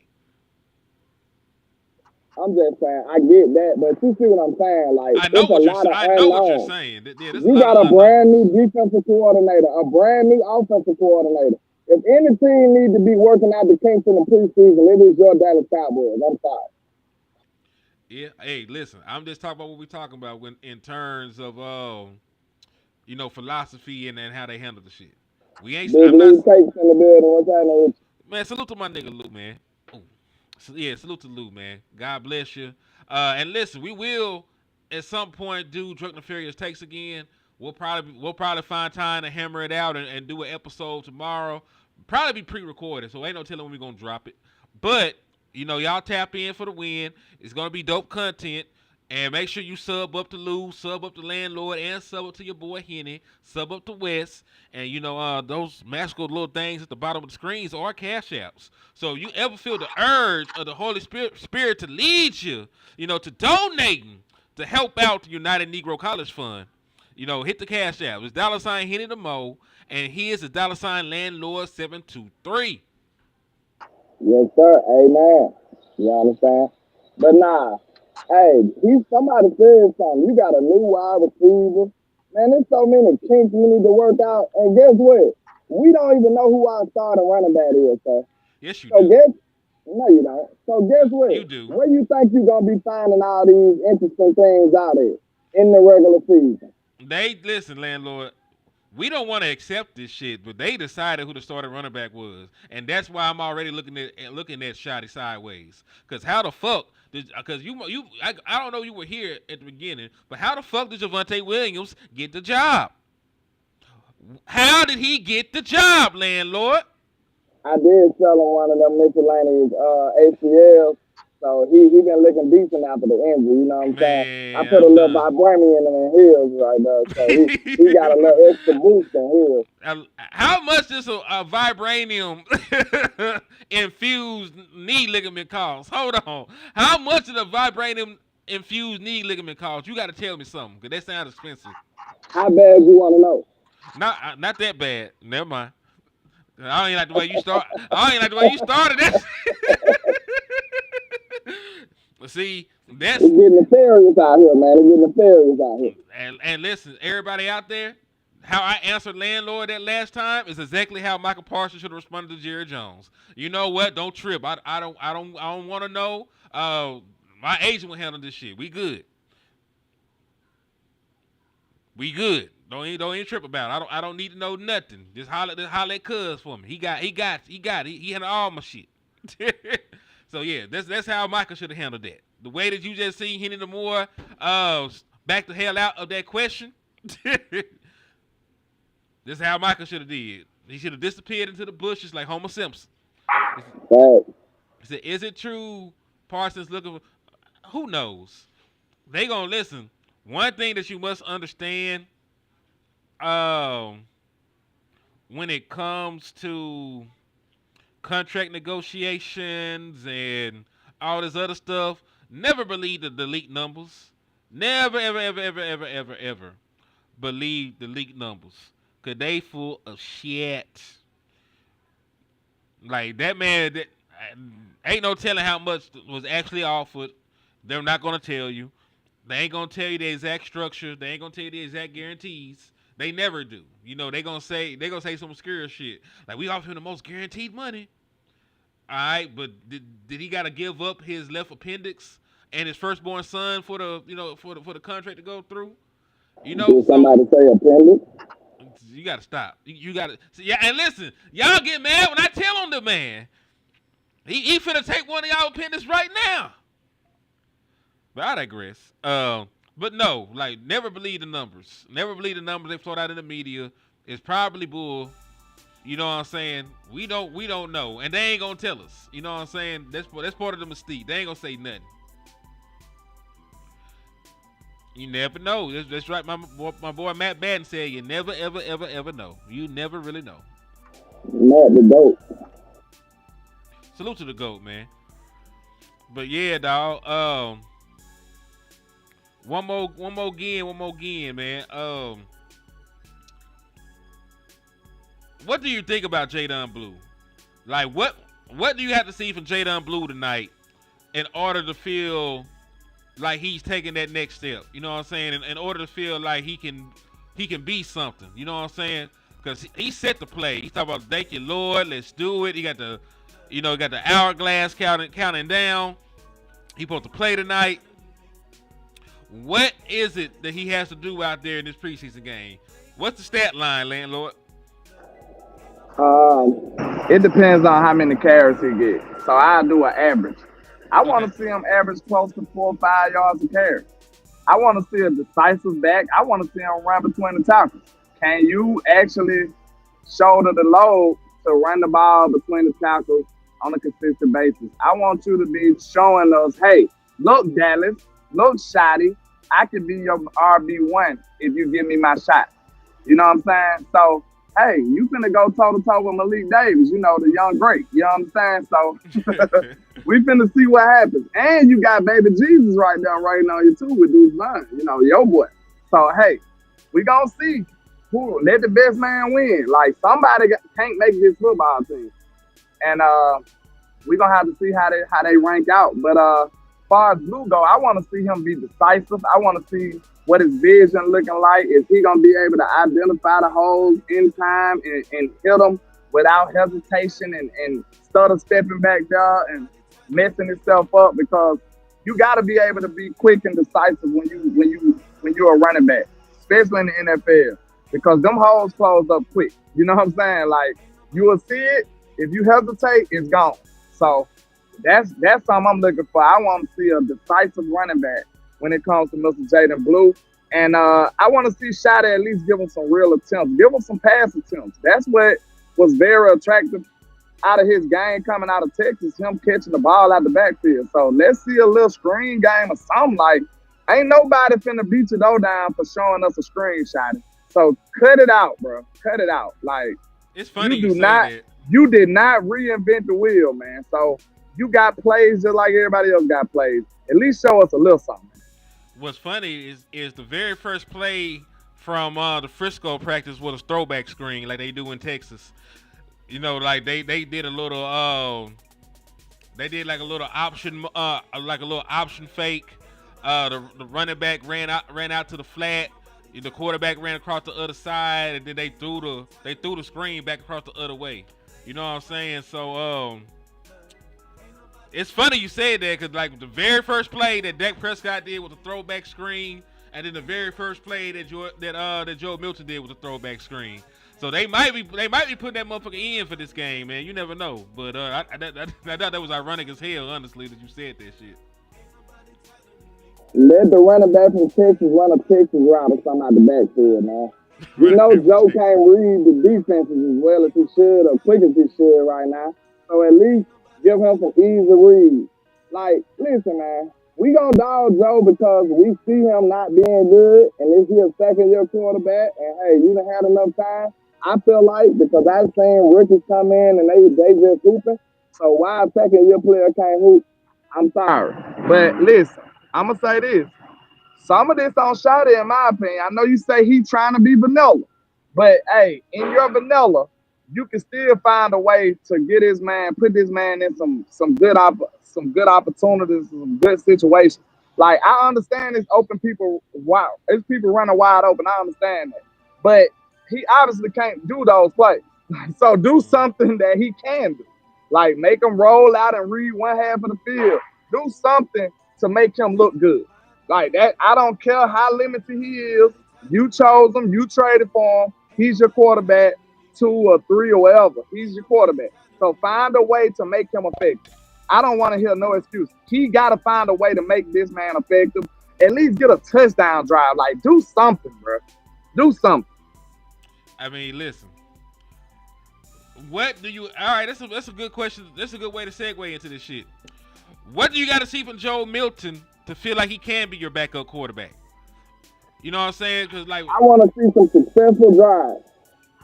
G: I'm just saying, I get that, but you see what I'm saying? Like,
F: I know what you're
G: unknowns.
F: saying.
G: You got a brand new defensive coordinator, a brand new offensive coordinator. If any team needs to be working out the kinks in the preseason, it is your Dallas Cowboys. I'm sorry.
F: Yeah. Hey, listen. I'm just talking about what we're talking about in terms of you know, philosophy and how they handle the shit. We ain't.
G: Big Lou Takes in the building. What's happening?
F: Man, salute to my nigga Lou, man. Ooh. So, yeah, salute to Lou, man. God bless you. And listen, we will at some point do Drunk Nefarious Takes again. We'll probably find time to hammer it out and do an episode tomorrow. Probably be pre-recorded, so ain't no telling when we're gonna drop it. But you know, y'all tap in for the win. It's gonna be dope content. And make sure you sub up to Lou, sub up to LandLord, and sub up to your boy Henny, sub up to Wes. And, you know, those magical little things at the bottom of the screens are cash apps. So if you ever feel the urge of the Holy Spirit to lead you, you know, to donating to help out the United Negro College Fund, you know, hit the cash app. It's $ Henny the Mo, and here's the $ LandLord 723.
G: Yes, sir. Amen. You understand? But nah. Hey, somebody said something. You got a new wide receiver. Man, there's so many kinks we need to work out. And guess what? We don't even know who our starting running back is, sir.
F: Yes, you do.
G: No, you don't. So guess what?
F: You do.
G: Where you think you're going to be finding all these interesting things out there in the regular season?
F: Listen, LandLord. We don't want to accept this shit, but they decided who the starting running back was, and that's why I'm already looking at Shotty sideways. Cause how the fuck? Because I don't know you were here at the beginning, but how the fuck did Javonte Williams get the job? How did he get the job, LandLord?
G: I did sell him one of them miscellaneous ACLs. So he been looking decent after the injury, you know what I'm saying? I put a little vibranium in him in heels right there. So he got a little extra boost in heels.
F: How much does a vibranium infused knee ligament cost? Hold on. How much did a vibranium infused knee ligament cost? You got to tell me something, because that sounds expensive.
G: How bad you want to know?
F: Not that bad. Never mind. I ain't like the way you start. I ain't like the way you started that. But see, that's
G: it's getting nefarious out here, man. It's getting nefarious out here.
F: And listen, everybody out there, how I answered LandLord that last time is exactly how Micah Parsons should have responded to Jerry Jones. You know what? Don't trip. I don't want to know. My agent will handle this shit. We good. We good. Don't even trip about it. I don't need to know nothing. Just holler at Cuz for me. He got it. He handled all my shit. So yeah, that's how Micah should have handled that. The way that you just seen Henny the Moore back the hell out of that question. This is how Micah should have did. He should have disappeared into the bushes like Homer Simpson. He said, "Is it true Parsons looking for?" Who knows? they gonna listen. One thing that you must understand, when it comes to contract negotiations and all this other stuff, never believe the leaked numbers. Never, ever, ever, ever, ever, ever, ever believe the leaked numbers. Cause they full of shit. Like that man, that ain't no telling how much was actually offered. They're not gonna tell you. They ain't gonna tell you the exact structure. They ain't gonna tell you the exact guarantees. They never do. You know, they gonna say some obscure shit. Like, we offer him the most guaranteed money. All right, but did he gotta give up his left appendix and his firstborn son for the contract to go through? You know,
G: Did somebody say appendix?
F: you gotta stop. You gotta yeah. And listen, y'all get mad when I tell on the man. He finna take one of y'all appendix right now. But I digress. But no, like, never believe the numbers. Never believe the numbers they float out in the media. It's probably bull. You know what I'm saying? We don't know, and they ain't gonna tell us. You know what I'm saying? That's part of the mystique. They ain't gonna say nothing. You never know. That's right. My boy Matt Batten said, you never, ever, ever, ever know. You never really know.
G: Not the GOAT.
F: Salute to the GOAT, man. But yeah, dog. One more again, man. What do you think about Jadon Blue? Like, what do you have to see from Jadon Blue tonight in order to feel like he's taking that next step? You know what I'm saying? In order to feel like he can be something. You know what I'm saying? Because he set the play. He's talking about, thank you, Lord, let's do it. He got the hourglass counting down. He supposed to play tonight. What is it that he has to do out there in this preseason game? What's the stat line, LandLord?
G: It depends on how many carries he gets. So I do an average. I want to see him average close to 4 or 5 yards a carry. I want to see a decisive back. I want to see him run between the tackles. Can you actually shoulder the load to run the ball between the tackles on a consistent basis? I want you to be showing us, hey, look, Dallas, look, Shotty, I can be your RB1 if you give me my shot. You know what I'm saying? So, hey, you finna go toe-to-toe with Malik Davis, you know, the young great. You know what I'm saying? So, we finna see what happens. And you got baby Jesus right there writing on you, too, with Deuce Vaughn, you know, your boy. So, hey, we gonna see who let the best man win. Like, somebody can't make this football team. And we gonna have to see how they rank out. But as far as Blue go, I want to see him be decisive. I want to see what his vision looking like. Is he gonna be able to identify the holes in time and hit them without hesitation and stutter stepping back there and messing himself up? Because you got to be able to be quick and decisive when you're a running back, especially in the NFL, because them holes close up quick. You know what I'm saying? Like, you will see it. If you hesitate, it's gone. So that's something I'm looking for. I want to see a decisive running back when it comes to Mr. Jadon Blue. And I want to see Shotty at least give him some real attempts. Give him some pass attempts. That's what was very attractive out of his game coming out of Texas, him catching the ball out the backfield. So let's see a little screen game or something. Like, ain't nobody finna beat your door down for showing us a screen, Shotty. So cut it out, bro. Cut it out. Like,
F: it's funny
G: you did not reinvent the wheel, man. So you got plays just like everybody else got plays. At least show us a little something.
F: What's funny is the very first play from the Frisco practice was a throwback screen like they do in Texas. You know, like they did a little they did like a little option fake. The running back ran out to the flat. The quarterback ran across the other side, and then they threw the screen back across the other way. You know what I'm saying? So it's funny you said that, because like the very first play that Dak Prescott did was a throwback screen, and then the very first play that Joe Milton did was a throwback screen. So they might be putting that motherfucker in for this game, man. You never know. But I thought that was ironic as hell, honestly, that you said that shit.
G: Let the running back from Texas run a Texas route or something out the backfield, man. You know Joe can't read the defenses as well as he should or quick as he should right now. So at least give him some easy reads. Like, listen, man, we gonna dog Joe because we see him not being good, and this is his second year quarterback. And hey, you done had enough time. I feel like because I've seen rookies come in and they just hooping. So why a second year player can't hoop? I'm sorry, but listen, I'm gonna say this. Some of this on Shotty, in my opinion. I know you say he trying to be vanilla, but hey, in your vanilla, you can still find a way to get his man, put this man in some good opportunities, some good situations. Like I understand it's open people, wow, it's people running wide open. I understand that, but he obviously can't do those plays. So do something that he can do, like make him roll out and read one half of the field. Do something to make him look good. Like that, I don't care how limited he is. You chose him, you traded for him. He's your quarterback, 2 or 3 or whatever. He's your quarterback. So find a way to make him effective. I don't want to hear no excuse. He got to find a way to make this man effective. At least get a touchdown drive. Like, do something, bro. Do something.
F: I mean, listen. What do you? All right, that's a good question. That's a good way to segue into this shit. What do you got to see from Joe Milton to feel like he can be your backup quarterback? You know what I'm saying? Because like,
G: I want to see some successful drives.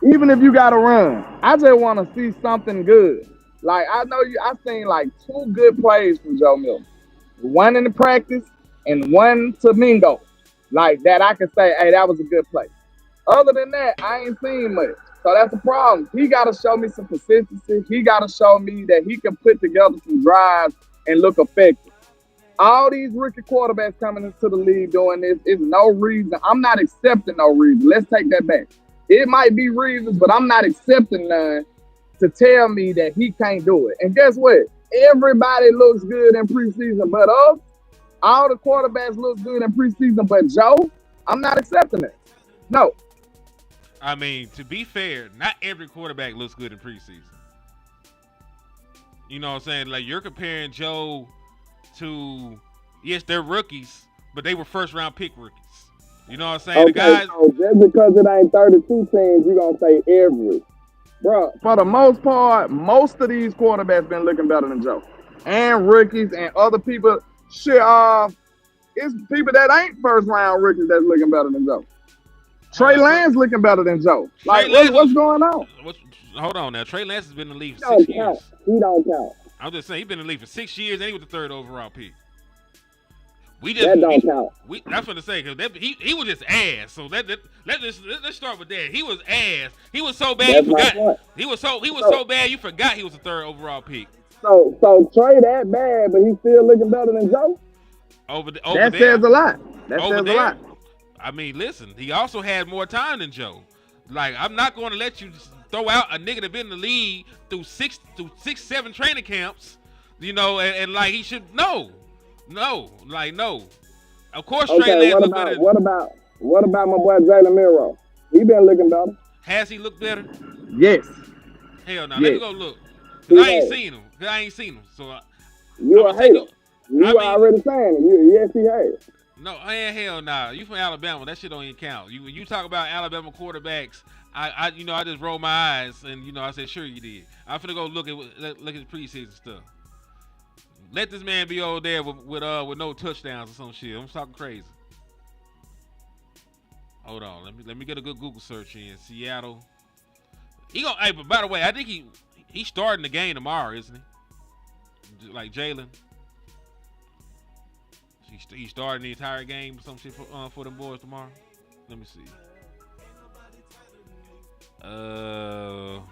G: Even if you got to run, I just want to see something good. Like I know I've seen like 2 good plays from Joe Milton. One in the practice and one to Mingo. Like that, I can say, hey, that was a good play. Other than that, I ain't seen much. So that's the problem. He got to show me some consistency. He got to show me that he can put together some drives and look effective. All these rookie quarterbacks coming into the league doing this is no reason. I'm not accepting no reason. Let's take that back. It might be reasons, but I'm not accepting none to tell me that he can't do it. And guess what? Everybody looks good in preseason but us. All the quarterbacks look good in preseason but Joe. I'm not accepting it. No.
F: I mean, to be fair, not every quarterback looks good in preseason. You know what I'm saying? Like, you're comparing Joe to, yes, they're rookies, but they were first-round pick rookies. You know what I'm saying?
G: Okay,
F: the guys.
G: So just because it ain't 32 teams, you're going to say every. Bro, for the most part, most of these quarterbacks been looking better than Joe. And rookies and other people. Shit, it's people that ain't first-round rookies that's looking better than Joe. Trey Lance looking better than Joe. Like, what's going on?
F: Hold on now. Trey Lance has been in the league for 6
G: He don't
F: years.
G: count. He don't count.
F: I'm just saying, he's been in the league for 6 years, and he was the 3rd overall pick.
G: That don't count.
F: That's what to say, because he was just ass. So let's start with that. He was ass. He was so bad you forgot. He was so bad you forgot he was the 3rd overall pick.
G: So Trey that bad, but he's still looking better than Joe.
F: That
G: says a lot. That says a lot.
F: I mean, listen, he also had more time than Joe. Like, I'm not going to let you throw out a nigga that been in the league through 7 training camps, you know, and like he should no. Of course, Trey Lance look better.
G: What about my boy Jalen Miro? He been looking better.
F: Has he looked better?
E: Yes.
F: Hell no.
E: Yes.
F: Let me go look. Cause I ain't seen him. So
G: you a hater. You already saying it. Yes, he has.
F: No, hell nah. You from Alabama? That shit don't even count. You talk about Alabama quarterbacks. I just roll my eyes and I said sure you did. I'm finna go look at his preseason stuff. Let this man be over there with no touchdowns or some shit. I'm talking crazy. Hold on, let me get a good Google search in Seattle. Hey, but by the way, I think he's starting the game tomorrow, isn't he? Like Jalen. He's starting the entire game or some shit for them boys tomorrow. Let me see. All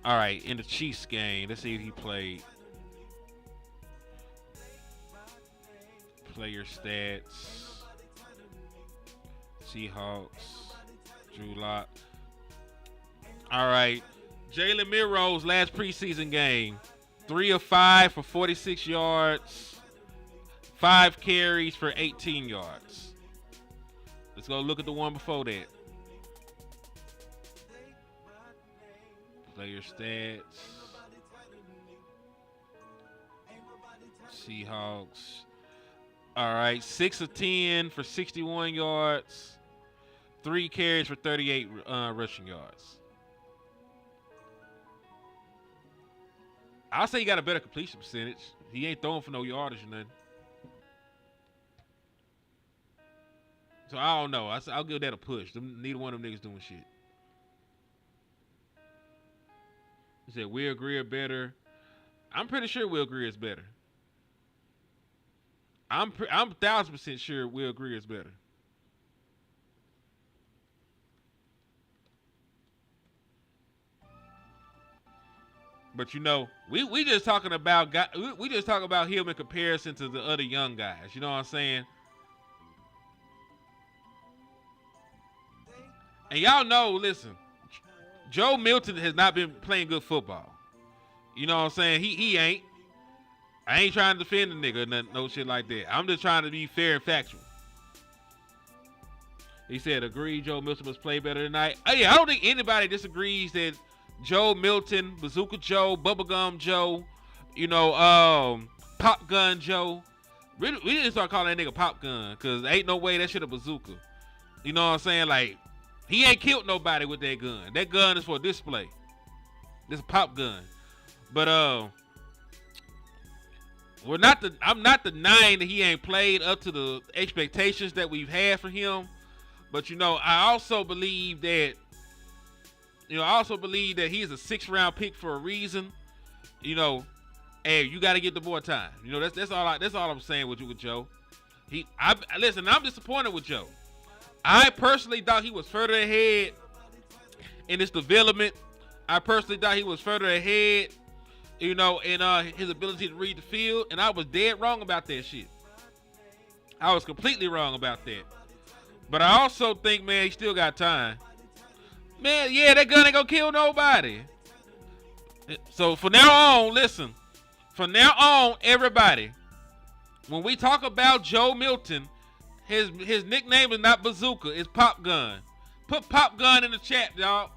F: right, in the Chiefs game, let's see if he played. Player stats. Seahawks. Drew Lock. All right, Jalen Miro's last preseason game. 3 of 5 for 46 yards. 5 carries for 18 yards. Let's go look at the one before that. Player stats. Seahawks. All right, 6 of 10 for 61 yards. 3 carries for 38 rushing yards. I'll say he got a better completion percentage. He ain't throwing for no yardage or nothing. So I don't know. I'll give that a push. Neither one of them niggas doing shit. He said Will Greer better. I'm pretty sure Will Greer is better. I'm 1,000% sure Will Greer is better. But you know, we just talking about we just talking about him in comparison to the other young guys. You know what I'm saying? And y'all know, listen, Joe Milton has not been playing good football. You know what I'm saying? He ain't. I ain't trying to defend the nigga, no shit like that. I'm just trying to be fair and factual. He said, agree, Joe Milton must play better tonight. Oh, yeah, I don't think anybody disagrees that Joe Milton, Bazooka Joe, Bubblegum Joe, you know, Pop Gun Joe. We didn't start calling that nigga Pop Gun because ain't no way that shit a bazooka. You know what I'm saying? Like, he ain't killed nobody with that gun. That gun is for display. This is a pop gun. But I'm not denying that he ain't played up to the expectations that we've had for him. But you know, I also believe that he's a 6th round pick for a reason. You know, hey, you got to get the boy time. You know, that's all I'm saying with Joe. Listen, I'm disappointed with Joe. I personally thought he was further ahead in his development. I personally thought he was further ahead, you know, in his ability to read the field, and I was dead wrong about that shit. I was completely wrong about that. But I also think, man, he still got time. Man, yeah, that gun ain't gonna kill nobody. So from now on, listen. From now on, everybody, when we talk about Joe Milton, his nickname is not Bazooka, it's Pop Gun. Put Pop Gun in the chat, y'all.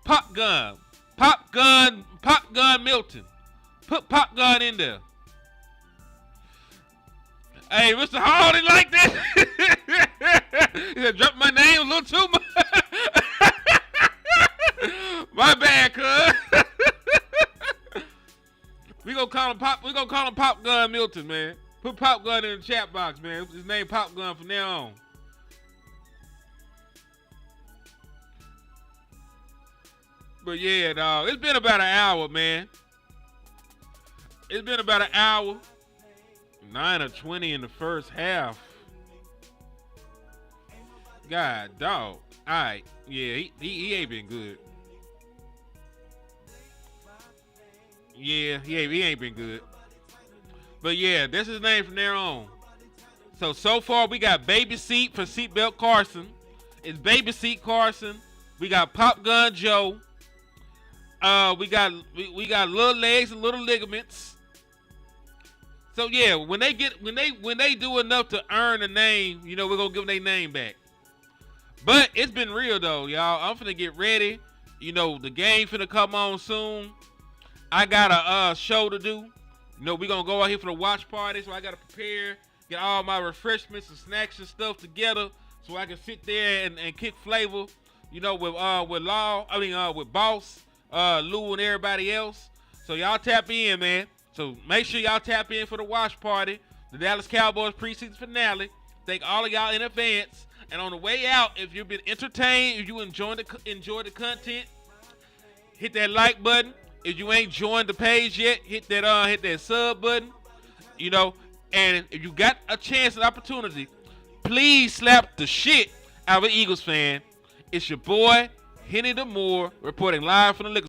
F: Pop Gun. Pop Gun Milton. Put Pop Gun in there. Hey, Mr. Hardy like that? He said, drop my name a little too much. My bad, cuz. We gonna call him Pop Gun Milton, man. Put Pop Gun in the chat box, man. His name Pop Gun from now on. But yeah, dog, it's been about an hour, man. It's been about an hour. 9-20 in the first half. God, dog. All right, yeah, he ain't been good. Yeah, he ain't been good. But yeah, that's his name from there on. So far we got Baby Seat for Seatbelt Carson. It's Baby Seat Carson. We got Pop Gun Joe. We got little legs and little ligaments. So yeah, when they do enough to earn a name, you know, we're gonna give them their name back. But it's been real though, y'all. I'm finna get ready. You know, the game finna come on soon. I got a show to do. You know, we're gonna go out here for the watch party, so I gotta prepare, get all my refreshments and snacks and stuff together so I can sit there and kick flavor, you know, with Boss, Lou and everybody else. So y'all tap in, man. So make sure y'all tap in for the watch party, the Dallas Cowboys preseason finale. Thank all of y'all in advance. And on the way out, if you've been entertained, if you enjoy the content, hit that like button. If you ain't joined the page yet, hit that sub button. You know, and if you got a chance and opportunity, please slap the shit out of an Eagles fan. It's your boy, Henny the Moore, reporting live from the liquor